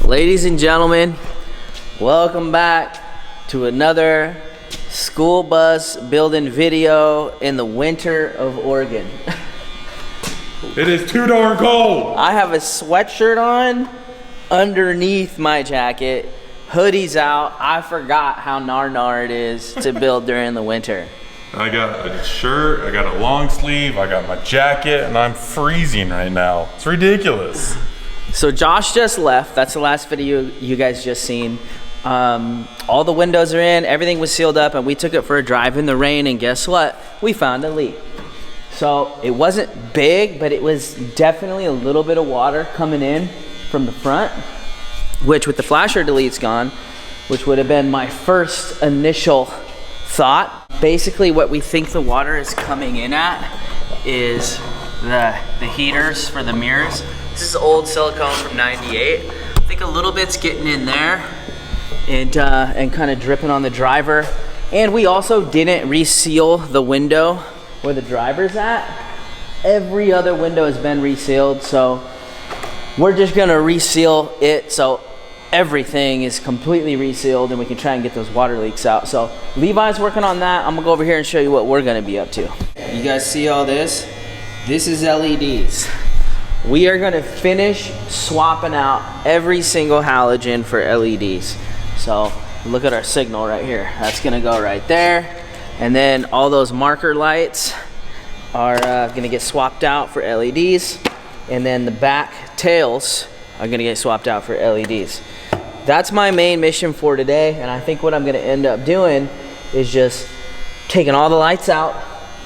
Ladies and gentlemen, welcome back to another school bus building video in the winter of Oregon. It is too darn cold. I have a sweatshirt on underneath my jacket, hoodie's out. I forgot how nar it is to build during the winter. I got a shirt, I got a long sleeve, I got my jacket, and I'm freezing right now. It's ridiculous. So Josh just left. That's the last video you guys just seen. All the windows are in, everything was sealed up, and we took it for a drive in the rain, and guess what? We found a leak. So it wasn't big, but it was definitely a little bit of water coming in from the front, which with the flasher deletes gone, which would have been my first initial thought. Basically what we think the water is coming in at is the heaters for the mirrors. This is old silicone from '98. I think a little bit's getting in there and kind of dripping on the driver. And we also didn't reseal the window where the driver's at. Every other window has been resealed, so we're just gonna reseal it so everything is completely resealed and we can try and get those water leaks out. So Levi's working on that. I'm gonna go over here and show you what we're gonna be up to. You guys see all this? This is LEDs. We are gonna finish swapping out every single halogen for LEDs. So look at our signal right here. That's gonna go right there. And then all those marker lights are gonna get swapped out for LEDs. And then the back tails are gonna get swapped out for LEDs. That's my main mission for today. And I think what I'm gonna end up doing is just taking all the lights out,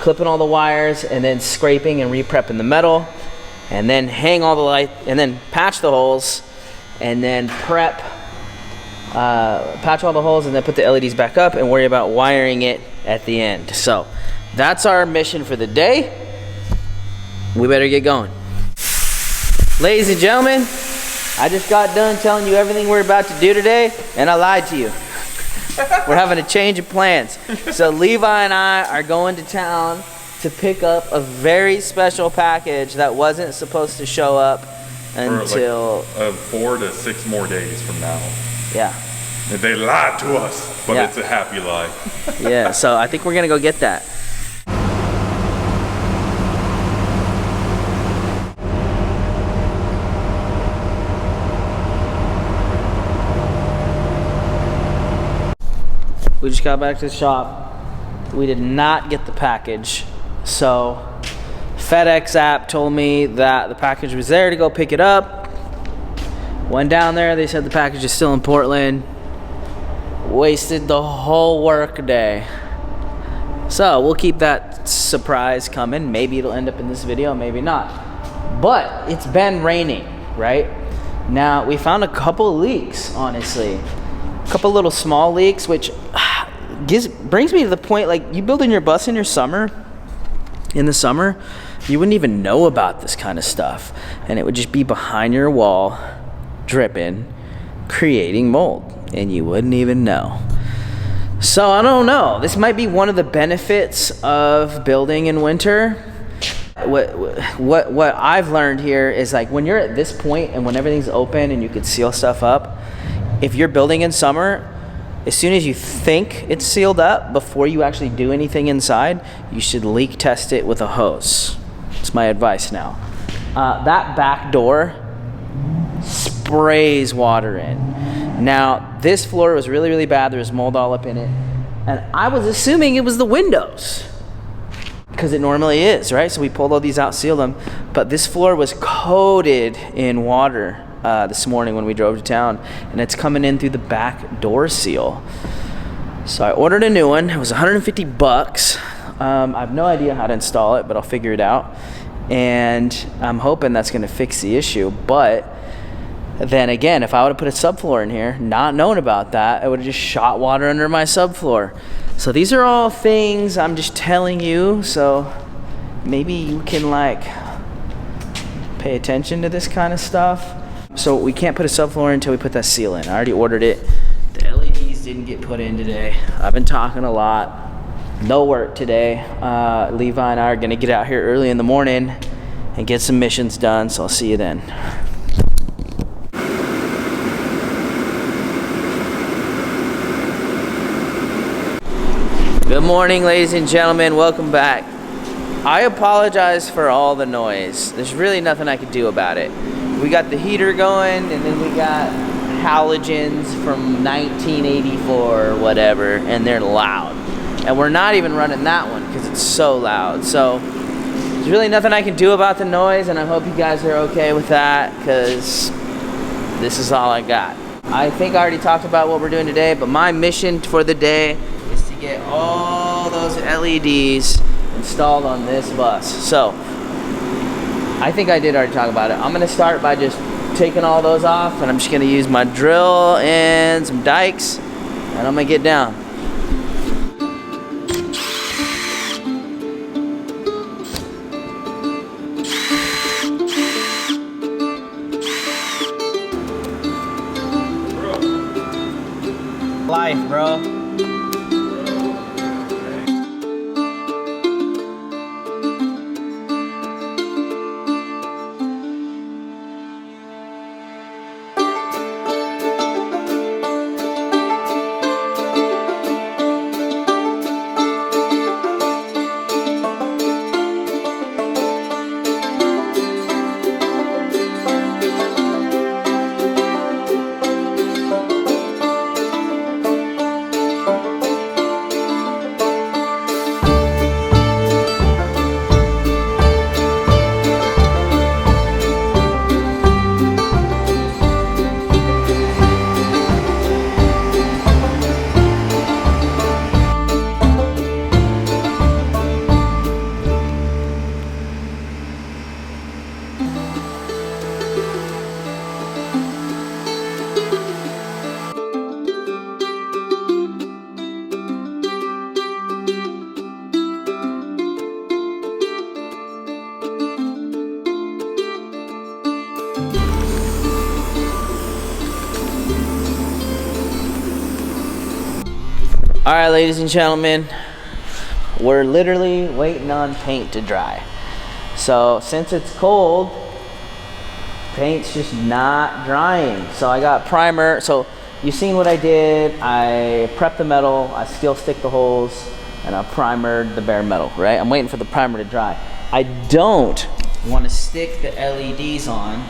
clipping all the wires, and then scraping and re-prepping the metal. And then hang all the light, and then patch the holes, and then patch all the holes, and then put the LEDs back up and worry about wiring it at the end. So that's our mission for the day. We better get going. Ladies and gentlemen, I just got done telling you everything we're about to do today, and I lied to you. We're having a change of plans. So Levi and I are going to town to pick up a very special package that wasn't supposed to show up until like, 4 to 6 more days from now. Yeah. They lied to us, but yeah. It's a happy lie. Yeah, so I think we're gonna go get that. We just got back to the shop. We did not get the package. So FedEx app told me that the package was there to go pick it up. Went down there, they said the package is still in Portland. Wasted the whole work day. So we'll keep that surprise coming. Maybe it'll end up in this video, maybe not. But it's been raining, right? Now we found a couple leaks, honestly. A couple little small leaks, which brings me to the point, like, you building your bus in the summer, you wouldn't even know about this kind of stuff, and it would just be behind your wall, dripping, creating mold, and you wouldn't even know. So I don't know. This might be one of the benefits of building in winter. What I've learned here is, like, when you're at this point and when everything's open and you could seal stuff up, if you're building in summer, as soon as you think it's sealed up, before you actually do anything inside, you should leak test it with a hose. It's my advice now. That back door sprays water in. Now, this floor was really, really bad. There was mold all up in it. And I was assuming it was the windows, because it normally is, right? So we pulled all these out, sealed them. But this floor was coated in water this morning when we drove to town, and it's coming in through the back door seal. So I ordered a new one. It was 150 bucks. I have no idea how to install it, but I'll figure it out. And I'm hoping that's gonna fix the issue. But then again, if I would have put a subfloor in here, not knowing about that, I would have just shot water under my subfloor. So these are all things I'm just telling you, so maybe you can, like, pay attention to this kind of stuff. So we can't put a subfloor until we put that seal in. I already ordered it. The LEDs didn't get put in today. I've been talking a lot. No work today. Levi and I are gonna get out here early in the morning and get some missions done, so I'll see you then. morning, ladies and gentlemen. Welcome back. I apologize for all the noise. There's really nothing I could do about it. We got the heater going, and then we got halogens from 1984 or whatever, and they're loud. And we're not even running that one because it's so loud. So there's really nothing I can do about the noise, and I hope you guys are okay with that because this is all I got. I think I already talked about what we're doing today, but my mission for the day is to get all those LEDs installed on this bus. So I think I did already talk about it. I'm gonna start by just taking all those off, and I'm just gonna use my drill and some dikes, and I'm gonna get down. Life, bro. All right, ladies and gentlemen, we're literally waiting on paint to dry. So since it's cold, paint's just not drying. So I got primer. So you've seen what I did. I prepped the metal, I steel stick the holes, and I primered the bare metal, right? I'm waiting for the primer to dry. I don't want to stick the LEDs on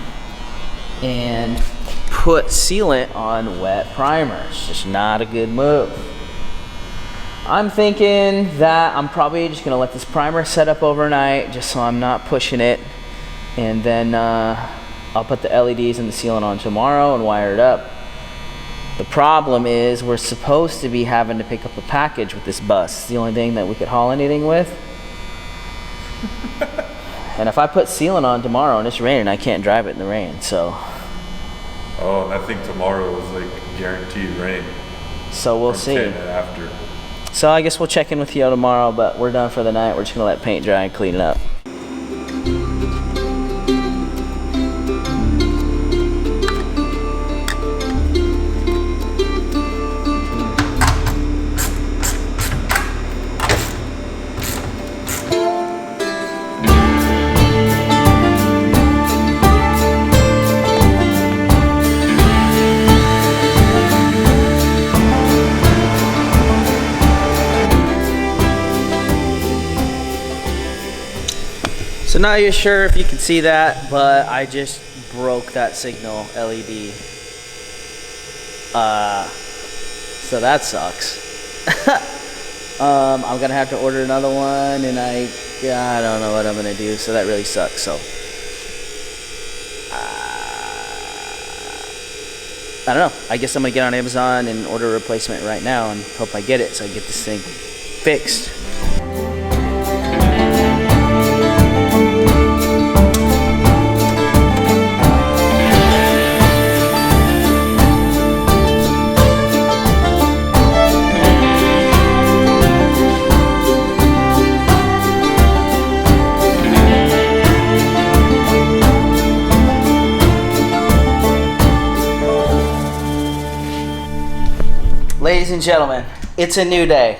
and put sealant on wet primer. It's just not a good move. I'm thinking that I'm probably just gonna let this primer set up overnight just so I'm not pushing it, and then I'll put the LEDs and the sealant on tomorrow and wire it up. The problem is we're supposed to be having to pick up a package with this bus. It's the only thing that we could haul anything with. And if I put sealant on tomorrow and it's raining, I can't drive it in the rain, so. Oh, and I think tomorrow is like guaranteed rain. So we'll see. 10 after. So I guess we'll check in with you tomorrow, but we're done for the night. We're just gonna let paint dry and clean it up. So not you're sure if you can see that, but I just broke that signal LED. So that sucks. I'm gonna have to order another one, and I don't know what I'm gonna do. So that really sucks. So I don't know. I guess I'm gonna get on Amazon and order a replacement right now, and hope I get it so I get this thing fixed. Ladies and gentlemen, it's a new day.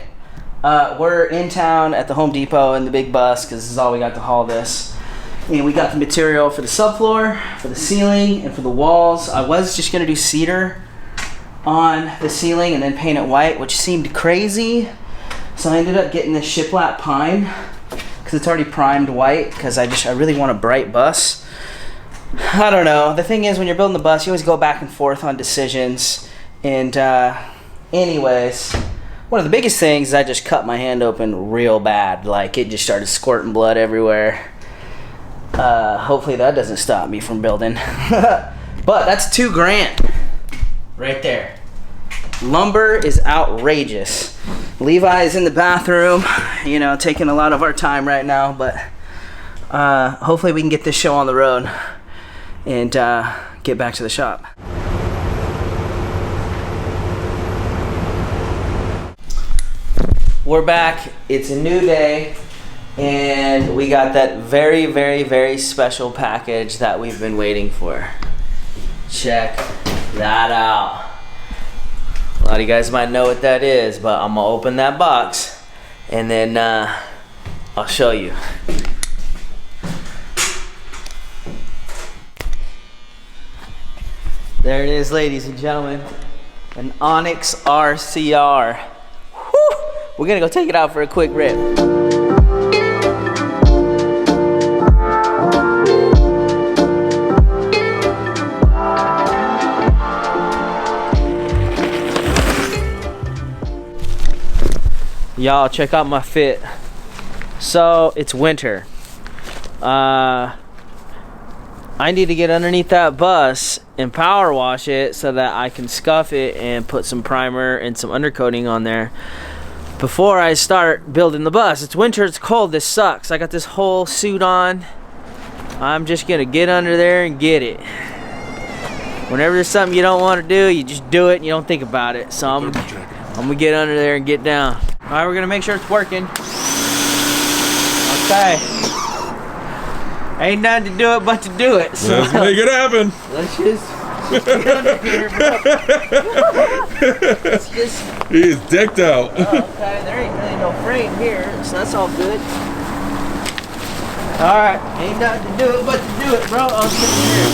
We're in town at the Home Depot in the big bus because this is all we got to haul this. And we got the material for the subfloor, for the ceiling, and for the walls. I was just gonna do cedar on the ceiling and then paint it white, which seemed crazy. So I ended up getting this shiplap pine because it's already primed white because I really want a bright bus. I don't know. The thing is, when you're building the bus, you always go back and forth on decisions. And anyways, one of the biggest things is I just cut my hand open real bad. Like, it just started squirting blood everywhere. Hopefully that doesn't stop me from building. But that's $2,000 right there. Lumber is outrageous. Levi is in the bathroom, you know, taking a lot of our time right now, but hopefully we can get this show on the road and get back to the shop. We're back. It's a new day, and we got that very, very, very special package that we've been waiting for. Check that out. A lot of you guys might know what that is, but I'm gonna open that box and then I'll show you. There it is, ladies and gentlemen. An Onyx RCR. Whew. We're gonna go take it out for a quick rip. Y'all, check out my fit. So it's winter. I need to get underneath that bus and power wash it so that I can scuff it and put some primer and some undercoating on there before I start building the bus. It's winter, it's cold, this sucks. I got this whole suit on. I'm just gonna get under there and get it. Whenever there's something you don't want to do, you just do it and you don't think about it. So I'm gonna get under there and get down. All right, we're gonna make sure it's working. Okay. Ain't nothing to do it but to do it. So let's make it happen. Let's just get under here, bro. Let's just. He is decked out. Oh, okay, there ain't really no frame here, so that's all good. All right, ain't nothing to do it but to do it, bro. I'll sit here.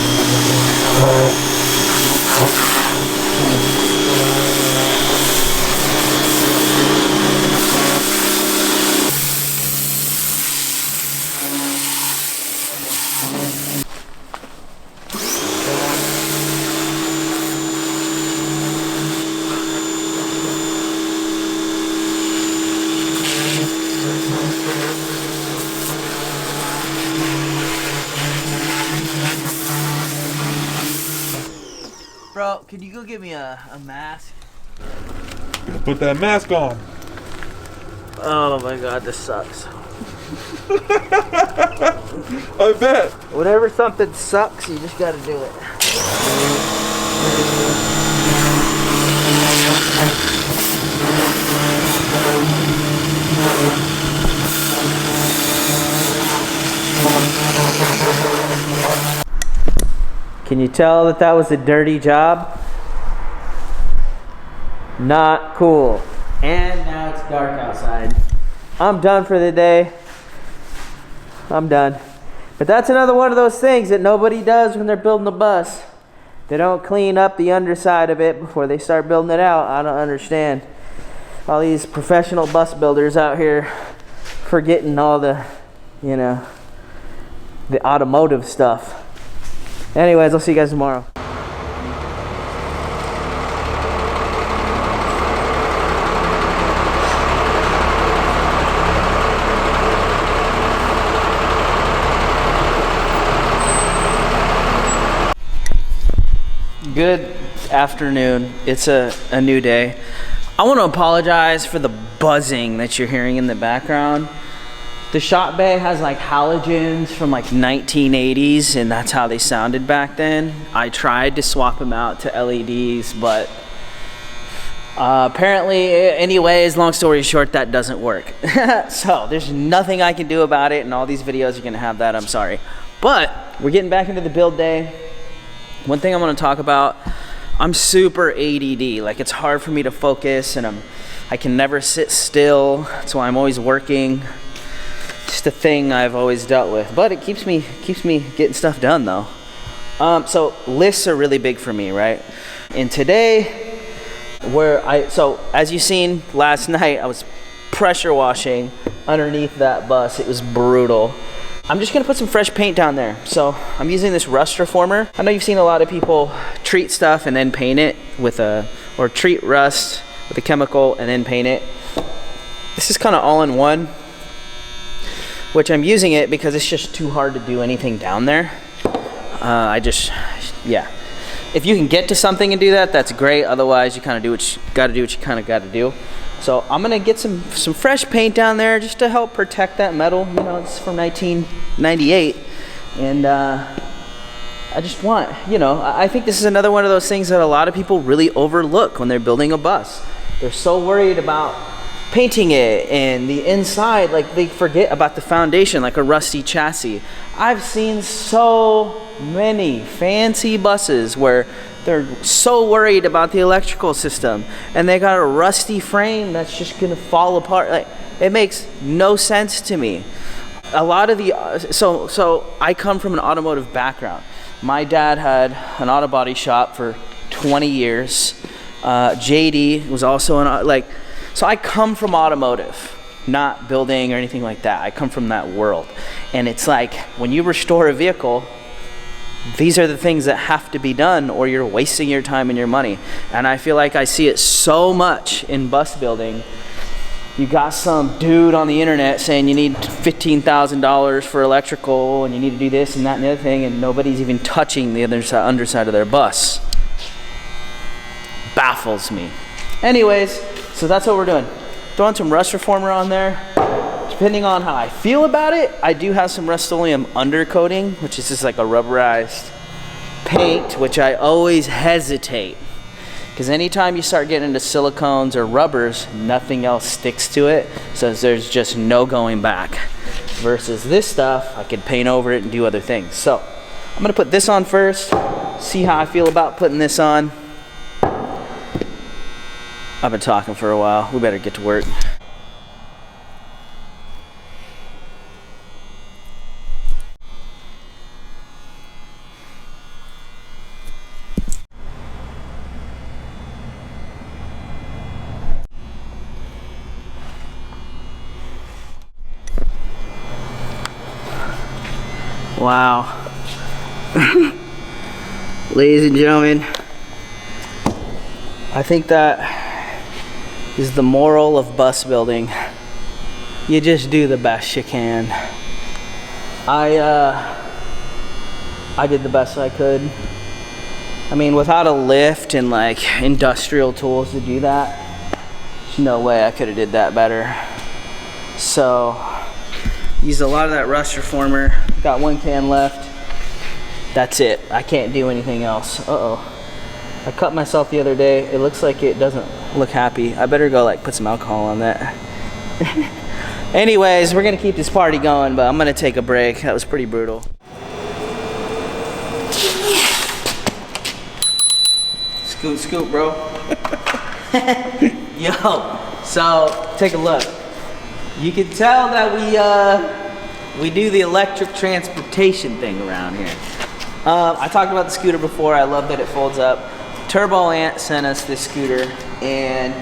Bro, could you go get me a mask? Put that mask on. Oh my god, this sucks. I bet. Whenever something sucks, you just gotta do it. Can you tell that that was a dirty job? Not cool. And now it's dark outside. I'm done for the day. I'm done. But that's another one of those things that nobody does when they're building a bus. They don't clean up the underside of it before they start building it out. I don't understand. All these professional bus builders out here forgetting all the, you know, the automotive stuff. Anyways, I'll see you guys tomorrow. Good afternoon. It's a new day. I want to apologize for the buzzing that you're hearing in the background. The shop bay has like halogens from like 1980s, and that's how they sounded back then. I tried to swap them out to LEDs, but apparently, anyways, long story short, that doesn't work. So there's nothing I can do about it, and all these videos are gonna have that, I'm sorry. But we're getting back into the build day. One thing I want to talk about, I'm super ADD. Like, it's hard for me to focus, and I can never sit still. That's why I'm always working. Just a thing I've always dealt with, but it keeps me getting stuff done though. So lists are really big for me, right? And today, so as you seen last night, I was pressure washing underneath that bus. It was brutal. I'm just gonna put some fresh paint down there. So I'm using this rust reformer. I know you've seen a lot of people treat stuff and then paint it with or treat rust with a chemical and then paint it. This is kind of all in one, which I'm using it because it's just too hard to do anything down there. Yeah. If you can get to something and do that, that's great. Otherwise, you kind of do what you gotta do, do. So I'm gonna get some fresh paint down there just to help protect that metal. You know, it's from 1998, and I just want, you know, I think this is another one of those things that a lot of people really overlook when they're building a bus. They're so worried about painting it and the inside, like they forget about the foundation, like a rusty chassis. I've seen so many fancy buses where they're so worried about the electrical system and they got a rusty frame that's just gonna fall apart. Like, it makes no sense to me. A lot of the, so I come from an automotive background. My dad had an auto body shop for 20 years. JD was also so I come from automotive, not building or anything like that. I come from that world. And it's like, when you restore a vehicle, these are the things that have to be done or you're wasting your time and your money. And I feel like I see it so much in bus building. You got some dude on the internet saying you need $15,000 for electrical and you need to do this and that and the other thing, and nobody's even touching the underside of their bus. Baffles me. Anyways, so that's what we're doing. Throwing some rust reformer on there. Depending on how I feel about it, I do have some Rust-Oleum undercoating, which is just like a rubberized paint, which I always hesitate. Because anytime you start getting into silicones or rubbers, nothing else sticks to it, so there's just no going back. Versus this stuff, I could paint over it and do other things. So I'm gonna put this on first, see how I feel about putting this on. I've been talking for a while, we better get to work. Wow. Ladies and gentlemen, I think that is the moral of bus building. You just do the best you can. I did the best I could. I mean, without a lift and like industrial tools to do that, there's no way I could have did that better. So, used a lot of that rust reformer. Got one can left. That's it. I can't do anything else. Uh-oh. I cut myself the other day. It looks like it doesn't look happy. I better go like put some alcohol on that. Anyways, we're gonna keep this party going, but I'm gonna take a break. That was pretty brutal. Scoot, scoot, bro. Yo, so take a look. You can tell that we do the electric transportation thing around here. I talked about the scooter before. I love that it folds up. Turbo Ant sent us this scooter, and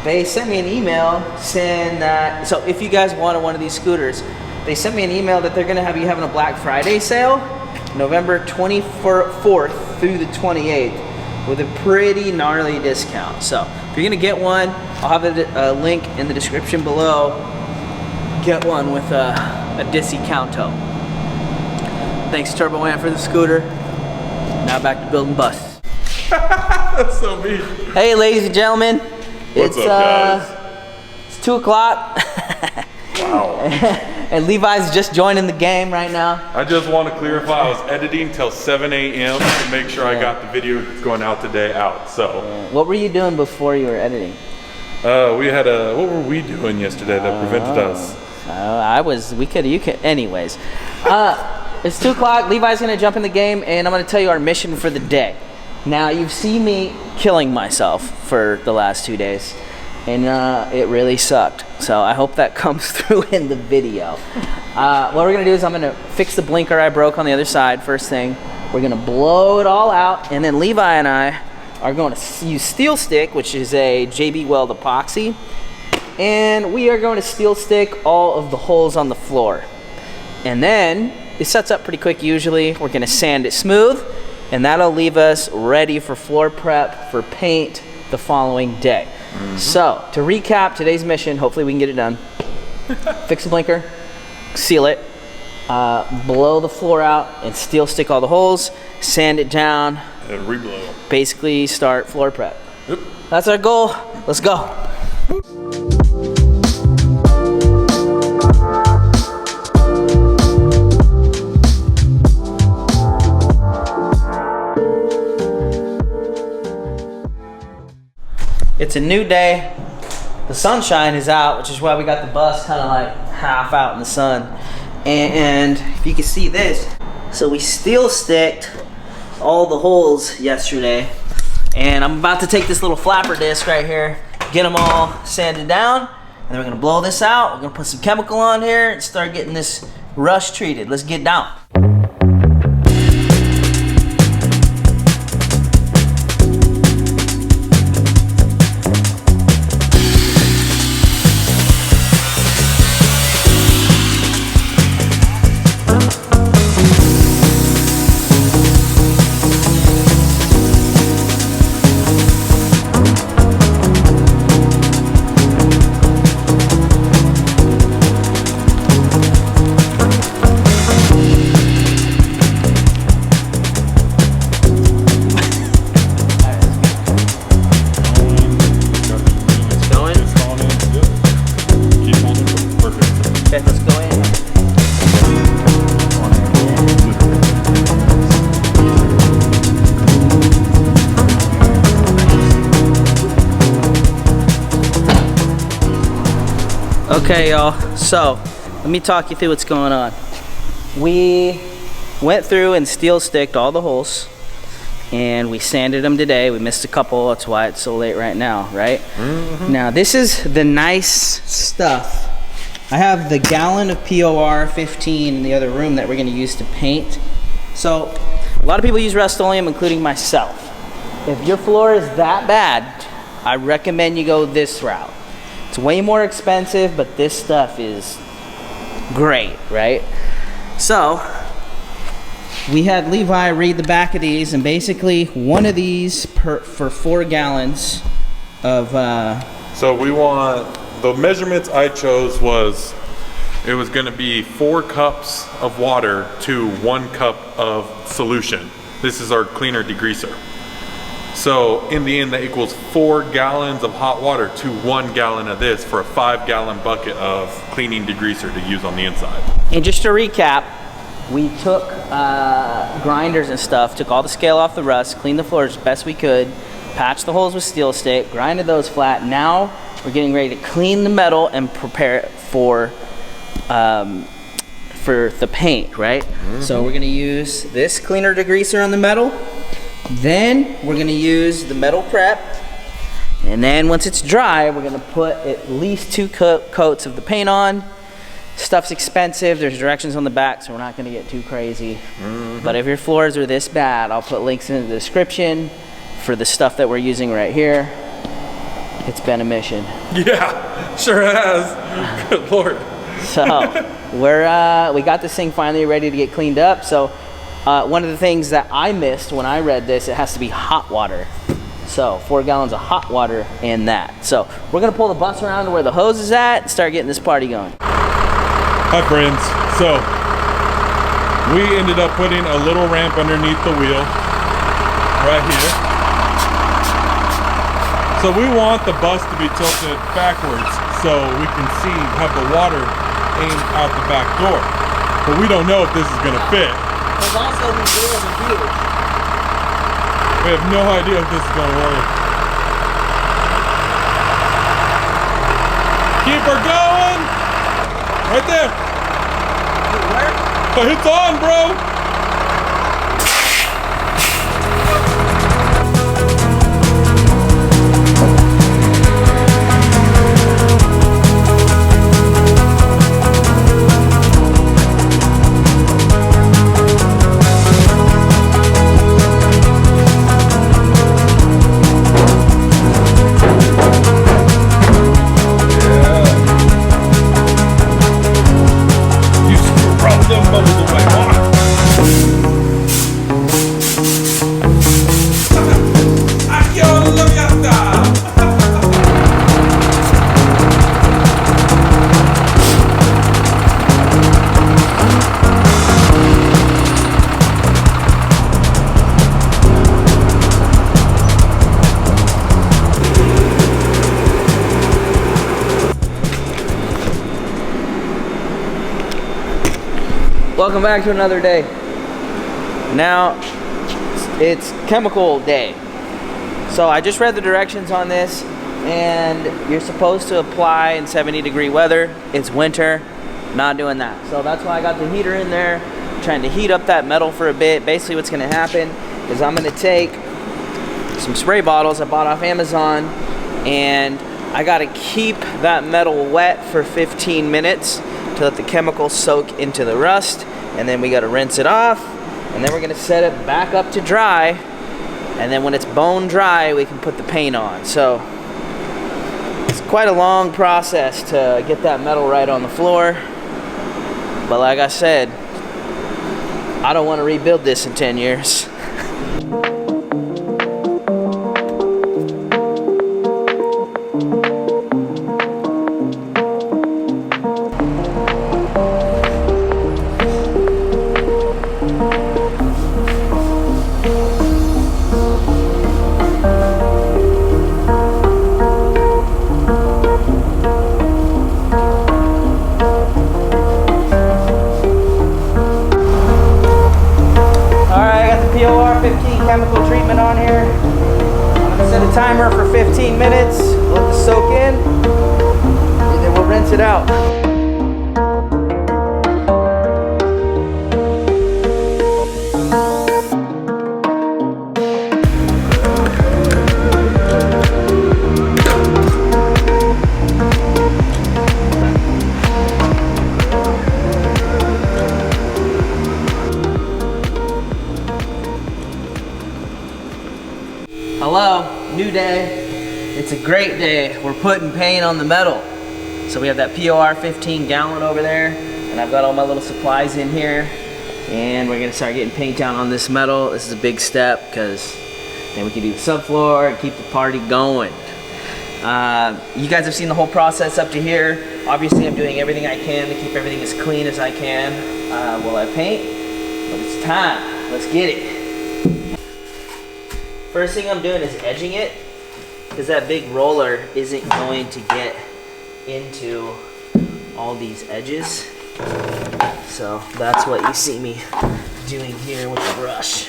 they sent me an email saying that, so if you guys wanted one of these scooters, they sent me an email that they're gonna have you having a Black Friday sale, November 24th through the 28th, with a pretty gnarly discount. So if you're gonna get one, I'll have a link in the description below. Get one with a discounto. Thanks Turbo Ant for the scooter. Now back to building buses. That's so mean. Hey, ladies and gentlemen. What's up, guys? It's 2 o'clock. Wow. And Levi's just joining the game right now. I just want to clarify, I was editing till 7 a.m. to make sure I got the video that's going out today out. So. What were you doing before you were editing? We had what were we doing yesterday that prevented us? Anyways. It's 2 o'clock. Levi's gonna jump in the game, and I'm gonna tell you our mission for the day. Now, you've seen me killing myself for the last 2 days, and it really sucked. So I hope that comes through in the video. What we're gonna do is I'm gonna fix the blinker I broke on the other side first thing. We're gonna blow it all out, and then Levi and I are going to use Steel Stick, which is a JB Weld epoxy, and we are going to steel stick all of the holes on the floor. And then it sets up pretty quick usually. We're gonna sand it smooth, and that'll leave us ready for floor prep for paint the following day. So to recap today's mission, hopefully we can get it done. Fix the blinker, seal it, blow the floor out and steel stick all the holes, sand it down, and reblow. basically start floor prep. Yep. That's our goal. Let's go. It's a new day. The sunshine is out, which is why we got the bus kind of like half out in the sun. And if you can see this, so we steel sticked all the holes yesterday. And I'm about to take this little flapper disc right here, get them all sanded down, and then we're gonna blow this out. We're gonna put some chemical on here and start getting this rust treated. Let's get down. Okay, y'all, so let me talk you through what's going on. We went through and steel sticked all the holes, and we sanded them today. We missed a couple, that's why it's so late right now, right? Now, this is the nice stuff. I have the gallon of POR 15 in the other room that we're gonna use to paint. So, a lot of people use Rust-Oleum, including myself. If your floor is that bad, I recommend you go this route. It's way more expensive, but this stuff is great, right? So, we had Levi read the back of these, and basically one of these for 4 gallons of... So we want, the measurements I chose was, it was gonna be 4 cups of water to 1 cup of solution. This is our cleaner degreaser. So in the end, that equals 4 gallons of hot water to 1 gallon of this for a 5-gallon bucket of cleaning degreaser to use on the inside. And just to recap, we took grinders and stuff, took all the scale off the rust, cleaned the floors as best we could, patched the holes with steel stick, grinded those flat. Now we're getting ready to clean the metal and prepare it for the paint, right? So we're gonna use this cleaner degreaser on the metal. Then we're gonna use the metal prep, and then once it's dry, we're gonna put at least 2 coats of the paint on. Stuff's expensive, there's directions on the back, so we're not gonna get too crazy. But if your floors are this bad, I'll put links in the description for the stuff that we're using right here. It's been a mission. Yeah, sure has. Good Lord. So we got this thing finally ready to get cleaned up. So one of the things that I missed when I read this, it has to be hot water. So 4 gallons of hot water in that. So we're gonna pull the bus around to where the hose is at and start getting this party going. Hi friends. So we ended up putting a little ramp underneath the wheel right here. So we want the bus to be tilted backwards so we can have the water aim out the back door. But we don't know if this is gonna fit. There's also these wheels are huge. We have no idea if this is gonna work. Keep her going! Right there! Does it work? Oh, it's on, bro! Yeah. Welcome back to another day. Now, it's chemical day. So I just read the directions on this, and you're supposed to apply in 70-degree weather. It's winter, not doing that. So that's why I got the heater in there, trying to heat up that metal for a bit. Basically what's gonna happen is I'm gonna take some spray bottles I bought off Amazon, and I gotta keep that metal wet for 15 minutes to let the chemicals soak into the rust, and then we gotta rinse it off, and then we're gonna set it back up to dry, and then when it's bone dry, we can put the paint on. So it's quite a long process to get that metal right on the floor, but like I said, I don't want to rebuild this in 10 years. Chemical treatment on here. I'm gonna set a timer for 15 minutes, let this soak in, and then we'll rinse it out. Hello, new day. It's a great day. We're putting paint on the metal. So we have that POR 15 gallon over there, and I've got all my little supplies in here, and we're gonna start getting paint down on this metal. This is a big step because then we can do the subfloor and keep the party going. You guys have seen the whole process up to here. Obviously I'm doing everything I can to keep everything as clean as I can while I paint, but it's time. Let's get it. First thing I'm doing is edging it, because that big roller isn't going to get into all these edges. So that's what you see me doing here with the brush.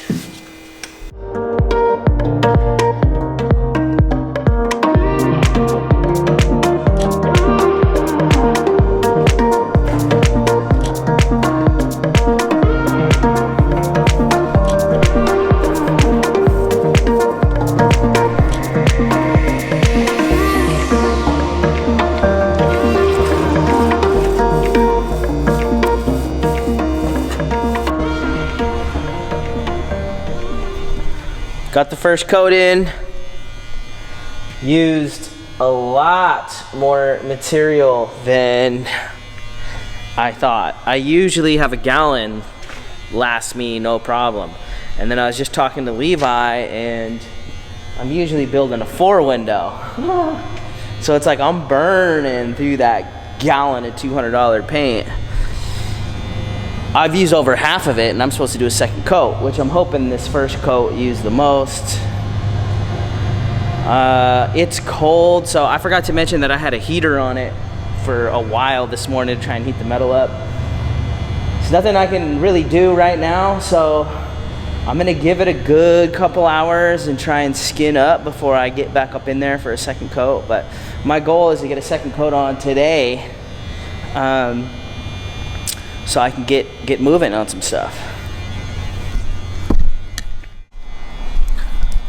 Got the first coat in, used a lot more material than I thought. I usually have a gallon last me no problem. And then I was just talking to Levi, and I'm usually building a 4-window. So it's like I'm burning through that gallon of $200 paint. I've used over half of it, and I'm supposed to do a second coat, which I'm hoping this first coat used the most. It's cold, so I forgot to mention that I had a heater on it for a while this morning to try and heat the metal up. There's nothing I can really do right now, so I'm gonna give it a good couple hours and try and skin up before I get back up in there for a second coat. But my goal is to get a second coat on today, so I can get moving on some stuff.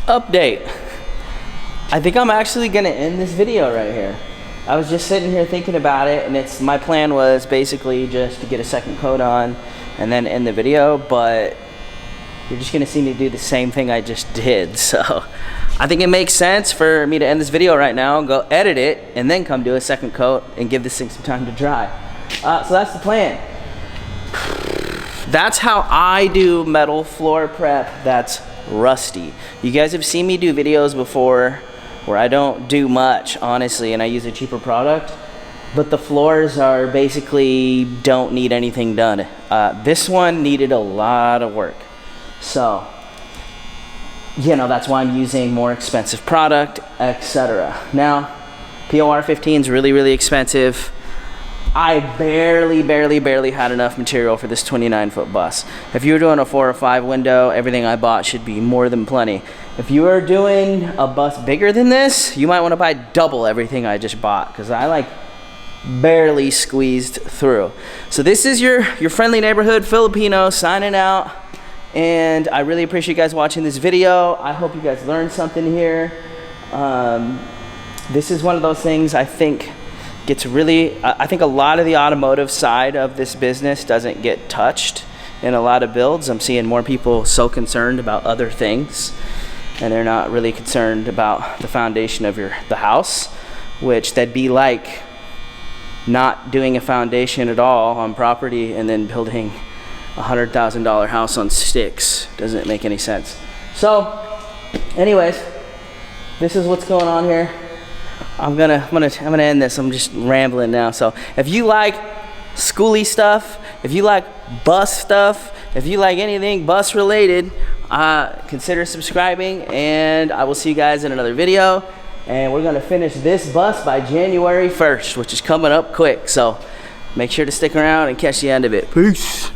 Update. I think I'm actually gonna end this video right here. I was just sitting here thinking about it, and my plan was basically just to get a second coat on and then end the video, but you're just gonna see me do the same thing I just did. So I think it makes sense for me to end this video right now, go edit it, and then come do a second coat and give this thing some time to dry. So that's the plan. That's how I do metal floor prep that's rusty. You guys have seen me do videos before where I don't do much, honestly, and I use a cheaper product, but the floors are basically don't need anything done. This one needed a lot of work. So, you know, that's why I'm using more expensive product, etc. Now, POR 15 is really, really expensive. I barely had enough material for this 29-foot bus. If you were doing a 4 or 5 window, everything I bought should be more than plenty. If you are doing a bus bigger than this, you might want to buy double everything I just bought, because I like barely squeezed through. So this is your friendly neighborhood Filipino signing out, and I really appreciate you guys watching this video. I hope you guys learned something here. This is one of those things I think gets really, I think a lot of the automotive side of this business doesn't get touched in a lot of builds. I'm seeing more people so concerned about other things, and they're not really concerned about the foundation of the house, which that'd be like not doing a foundation at all on property and then building a $100,000 house on sticks. Doesn't make any sense. So anyways, this is what's going on here. I'm gonna end this. I'm just rambling now. So if you like Skoolie stuff, if you like bus stuff, if you like anything bus related, consider subscribing, and I will see you guys in another video. And we're gonna finish this bus by January 1st, which is coming up quick. So make sure to stick around and catch the end of it. Peace.